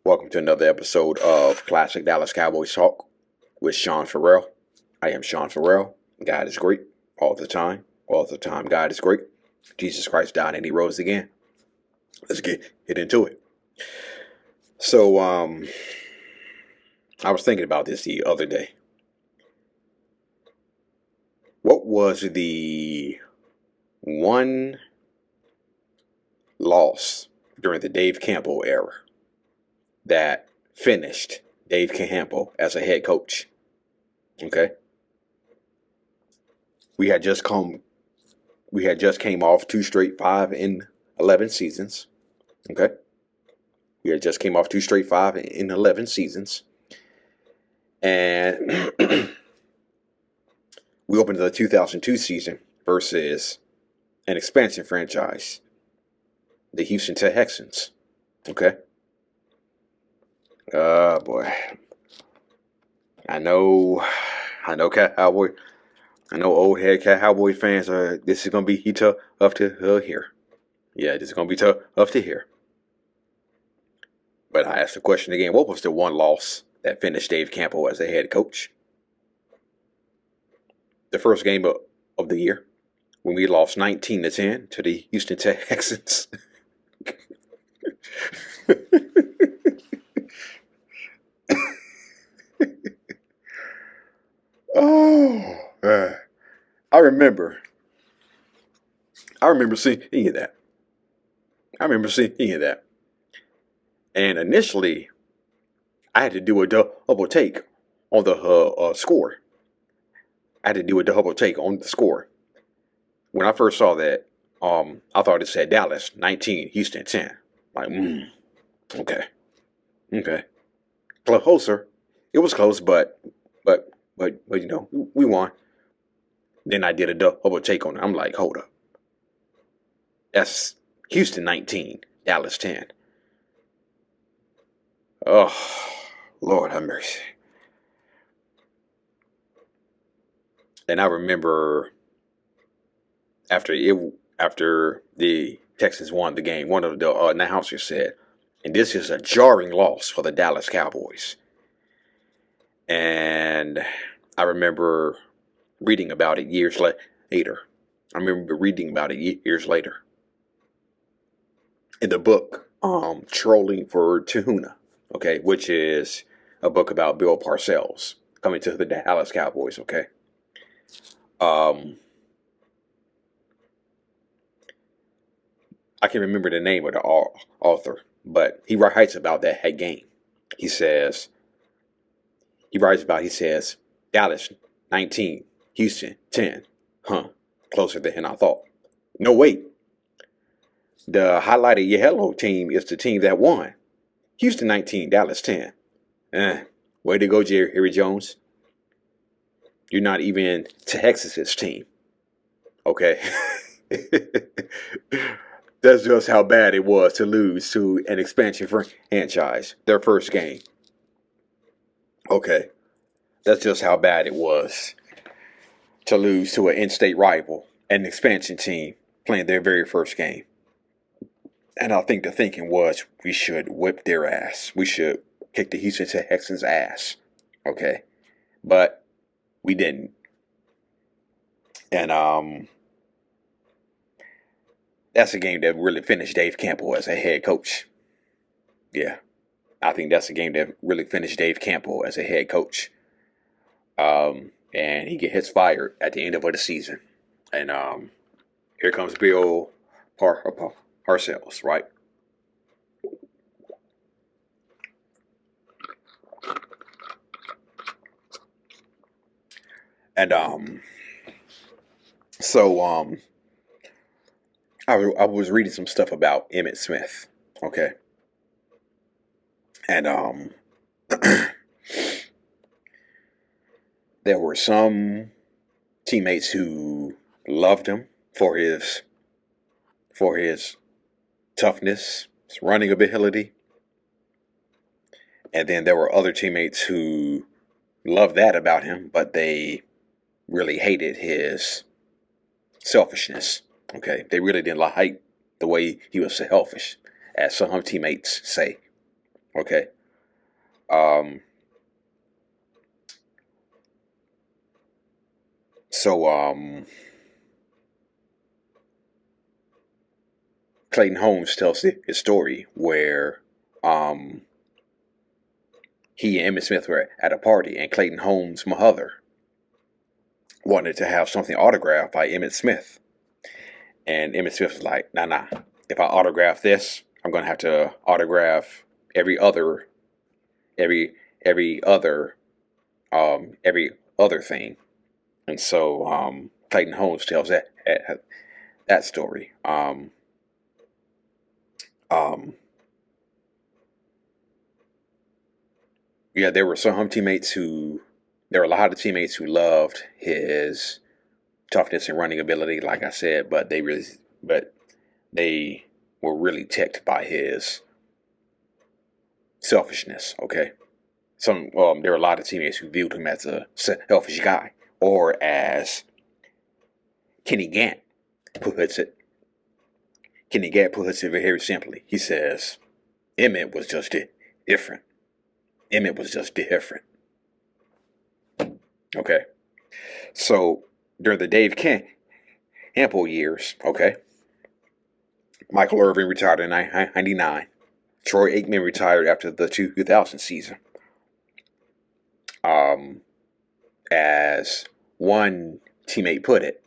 Welcome to another episode of Classic Dallas Cowboys Talk with Sean Farrell. I am Sean Farrell. God is great all the time. All the time, God is great. Jesus Christ died and he rose again. Let's get into it. So, I was thinking about this the other day. What was the one loss during the Dave Campo era that finished Dave Campo as a head coach? Okay. We had just came off 2 straight 5-11 seasons. Okay. We had just came off 2 straight 5-11 seasons. And we opened the 2002 season versus an expansion franchise, the Houston Texans. Okay. Boy. I know Cowboy. I know old head Cowboy fans are. This is gonna be tough to hear. Yeah, this is gonna be tough to hear. But I asked the question again: what was the one loss that finished Dave Campo as a head coach? The first game of the year, when we lost 19-10 to the Houston Texans. I remember seeing that. And initially, I had to do a double take on the score. I had to do a double take on the score. When I first saw that, I thought it said Dallas 19, Houston 10. Like, okay. Closer. It was close, but you know, we won. Then I did a double take on it. I'm like, hold up. That's Houston 19, Dallas 10. Oh, Lord have mercy. And I remember after the Texans won the game, one of the announcers said, and this is a jarring loss for the Dallas Cowboys. And I remember reading about it years later. In the book, Trolling for Tuna, okay, which is a book about Bill Parcells coming to the Dallas Cowboys, okay. I can't remember the name of the author, but he writes about that game. He says, Dallas 19, Houston 10. Closer than I thought. No, wait. The highlighted yellow team is the team that won. Houston 19, Dallas 10. Way to go, Jerry Jones. You're not even Texas's team. Okay. That's just how bad it was to lose to an expansion franchise, their first game. Okay. That's just how bad it was to lose to an in-state rival, an expansion team, playing their very first game. And I think the thinking was we should whip their ass. We should kick the Houston Texans' ass. Okay. But we didn't. And that's a game that really finished Dave Campo as a head coach. Yeah. I think that's a game that really finished Dave Campo as a head coach. And he gets fired at the end of the season. And here comes Bill Parcells, right? And I was reading some stuff about Emmitt Smith, okay? And there were some teammates who loved him for his toughness, his running ability. And then there were other teammates who loved that about him, but they really hated his selfishness. Okay, they really didn't like the way he was selfish, as some teammates say. Okay, Um, so Clayton Holmes tells his story where um, he and Emmitt Smith were at a party, and Clayton Holmes' mother wanted to have something autographed by Emmitt Smith. And Emmitt Smith was like, nah. If I autograph this, I'm going to have to autograph every other thing. And so Clayton Holmes tells that story. Yeah, there were a lot of teammates who loved his toughness and running ability, like I said, but they were really ticked by his selfishness. Okay, there were a lot of teammates who viewed him as a selfish guy, or as Kenny Gant puts it. Kenny Gant puts it very simply. He says, Emmitt was just different. Emmitt was just different. Okay. So during the Dave Campo years, okay, Michael Irvin retired in 1999. Troy Aikman retired after the 2000 season. As one teammate put it,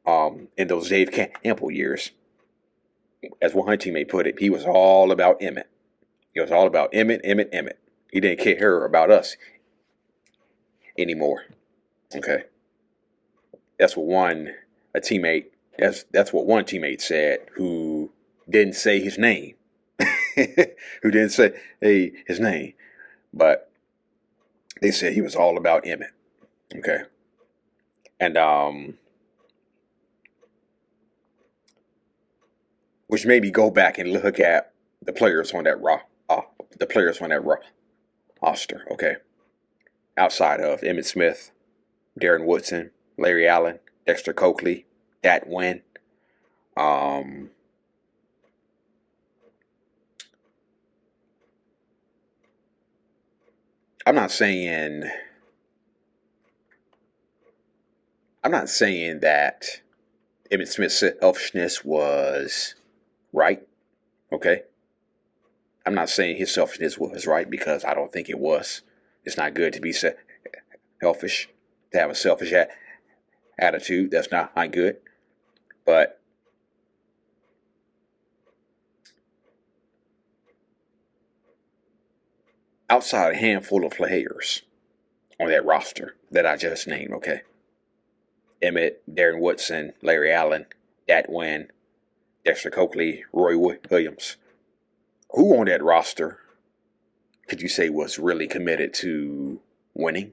in those Dave Campo years, as one teammate put it, he was all about Emmitt. He was all about Emmitt. He didn't care about us anymore. Okay, that's what one teammate said, who didn't say his name, but they said he was all about Emmitt. Okay, and which made me go back and look at the players on that roster. Okay, outside of Emmitt Smith, Darren Woodson, Larry Allen, Dexter Coakley, Dat Nguyen. I'm not saying that Emmitt Smith's selfishness was right. Okay, I'm not saying his selfishness was right, because I don't think it was. It's not good to be selfish, to have a selfish attitude. That's not good. But outside a handful of players on that roster that I just named, okay, Emmitt, Darren Woodson, Larry Allen, Dat Nguyen, Dexter Coakley, Roy Williams, who on that roster could you say was really committed to winning?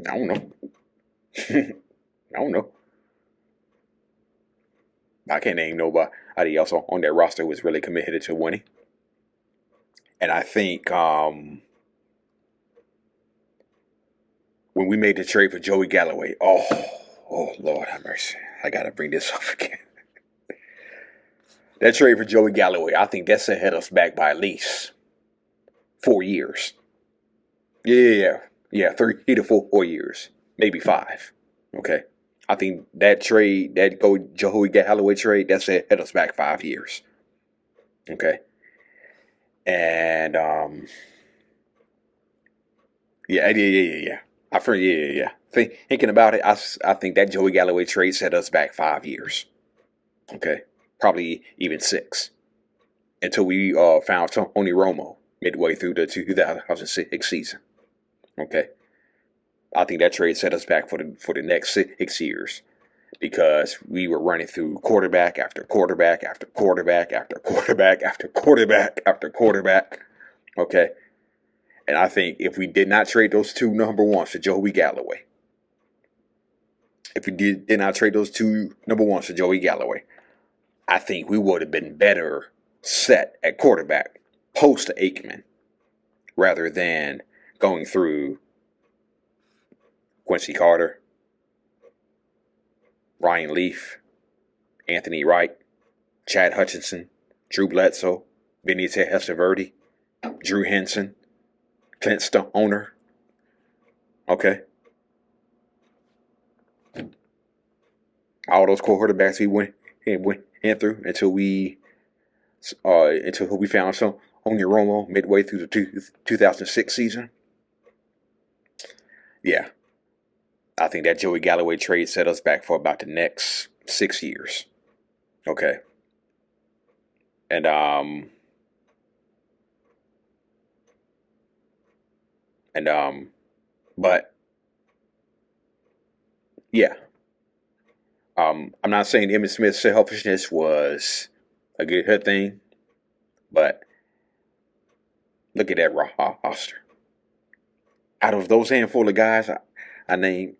I don't know. I don't know. I can't name nobody else on that roster who was really committed to winning. And I think when we made the trade for Joey Galloway, oh Lord have mercy, I gotta bring this up again. That trade for Joey Galloway, I think that set us back by at least 4 years. Yeah, 3 to 4 years, maybe 5. Okay, I think that trade, that Joey Galloway trade, that set us back 5 years. Okay, and yeah. Thinking about it, I think that Joey Galloway trade set us back 5 years. Okay, probably even 6, until we found Tony Romo midway through the 2006 season. Okay, I think that trade set us back for the next 6 years, because we were running through quarterback after quarterback after quarterback after quarterback after quarterback after quarterback. Okay, and I think if we did not trade those 2 number ones for Joey Galloway, I think we would have been better set at quarterback post Aikman, rather than going through Quincy Carter, Ryan Leaf, Anthony Wright, Chad Hutchinson, Drew Bledsoe, Vinny Testaverde, Drew Henson, Clint Stoner. Okay. All those quarterbacks we went through until we found some Tony Romo midway through the 2006 season. Yeah. I think that Joey Galloway trade set us back for about the next 6 years. Okay. And but yeah. I'm not saying Emmitt Smith's selfishness was a good thing, but look at that roster. Out of those handful of guys I named,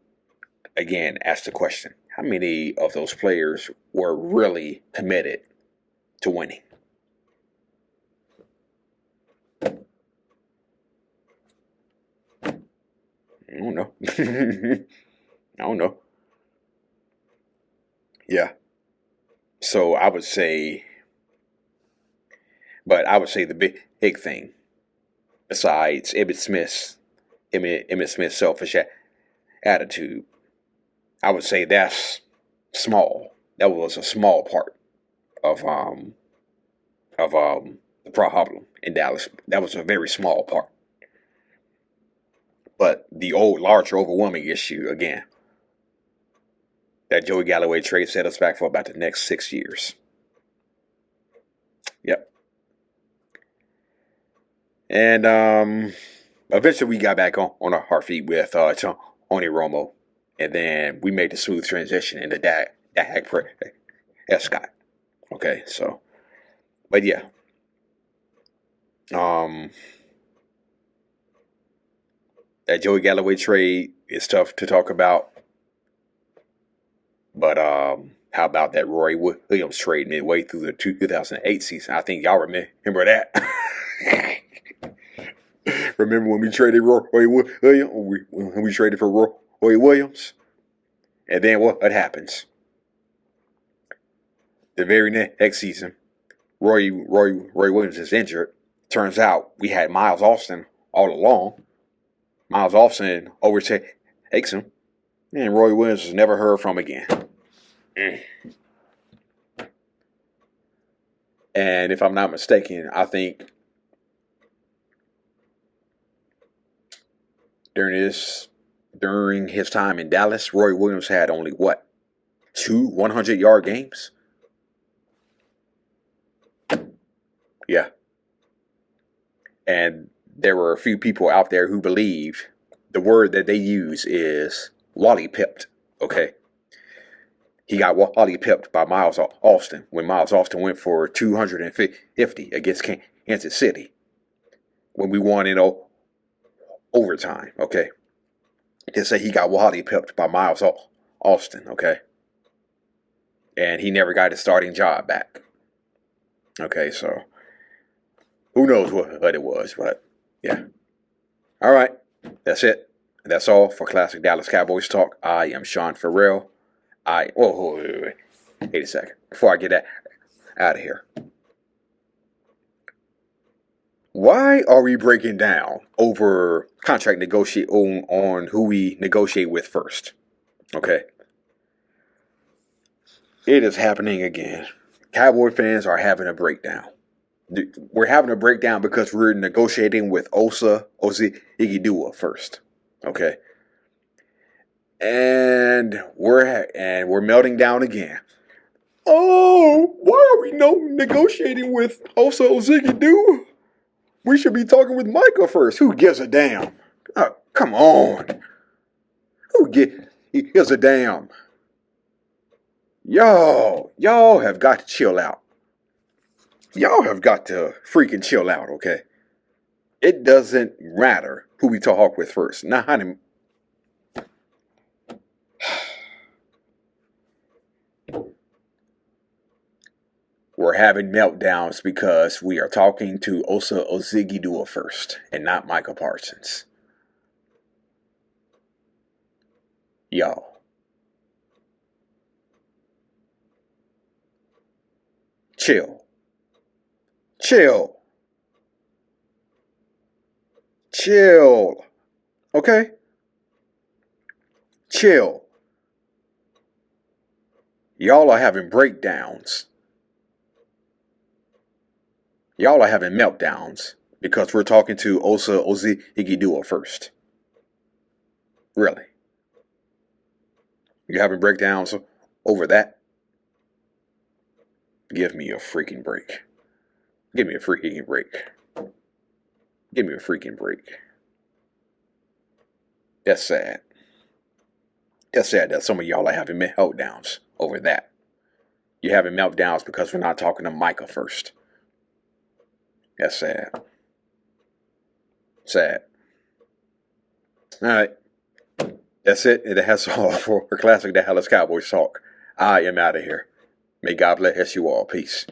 again, ask the question: how many of those players were really committed to winning? I don't know. I don't know. Yeah. So I would say the big thing, besides Emmitt Smith's selfish attitude, I would say that's small. That was a small part of the problem in Dallas. That was a very small part. But the larger, overwhelming issue, again, that Joey Galloway trade set us back for about the next 6 years. Yep. And eventually we got back on our feet with Tony Romo. And then we made the smooth transition into Dak Prescott. Okay, so, but yeah. That Joey Galloway trade is tough to talk about. But how about that Roy Williams trade midway through the 2008 season? I think y'all remember that. Remember when we traded Roy Williams? When we traded for Roy Williams? And then what happens? The very next season, Roy Williams is injured. Turns out we had Miles Austin all along. Miles Austin overtakes him. And Roy Williams was never heard from again. And if I'm not mistaken, I think during his time in Dallas, Roy Williams had only 2 100-yard games? Yeah. And there were a few people out there who believed the word that they use is Wally pipped. Okay. He got Wally pipped by Miles Austin when Miles Austin went for 250 against Kansas City when we won in overtime. Okay. They say he got Wally pipped by Miles Austin. Okay. And he never got his starting job back. Okay, so who knows what it was, but yeah. All right, that's it. That's all for Classic Dallas Cowboys Talk. I am Sean Farrell. Wait a second. Before I get that out of here. Why are we breaking down over contract negotiate on who we negotiate with first? Okay. It is happening again. Cowboy fans are having a breakdown. We're having a breakdown because we're negotiating with Osa Igidua first. Okay. And we're melting down again. Oh, why are we negotiating with Osa Igidua? We should be talking with Micah first. Who gives a damn? Oh, come on. Who gives a damn? Y'all have got to chill out. Y'all have got to freaking chill out, okay? It doesn't matter who we talk with first. We're having meltdowns because we are talking to Osa Ozigidua first and not Micah Parsons. Y'all. Chill. Chill. Chill. Okay? Chill. Y'all are having breakdowns. Y'all are having meltdowns because we're talking to Osa Ozi Igidua first. Really? You're having breakdowns over that? Give me a freaking break. Give me a freaking break. Give me a freaking break. That's sad. That's sad that some of y'all are having meltdowns over that. You're having meltdowns because we're not talking to Micah first. That's sad. Sad. All right. That's it. That's all for Classic Dallas Cowboys Talk. I am out of here. May God bless you all. Peace.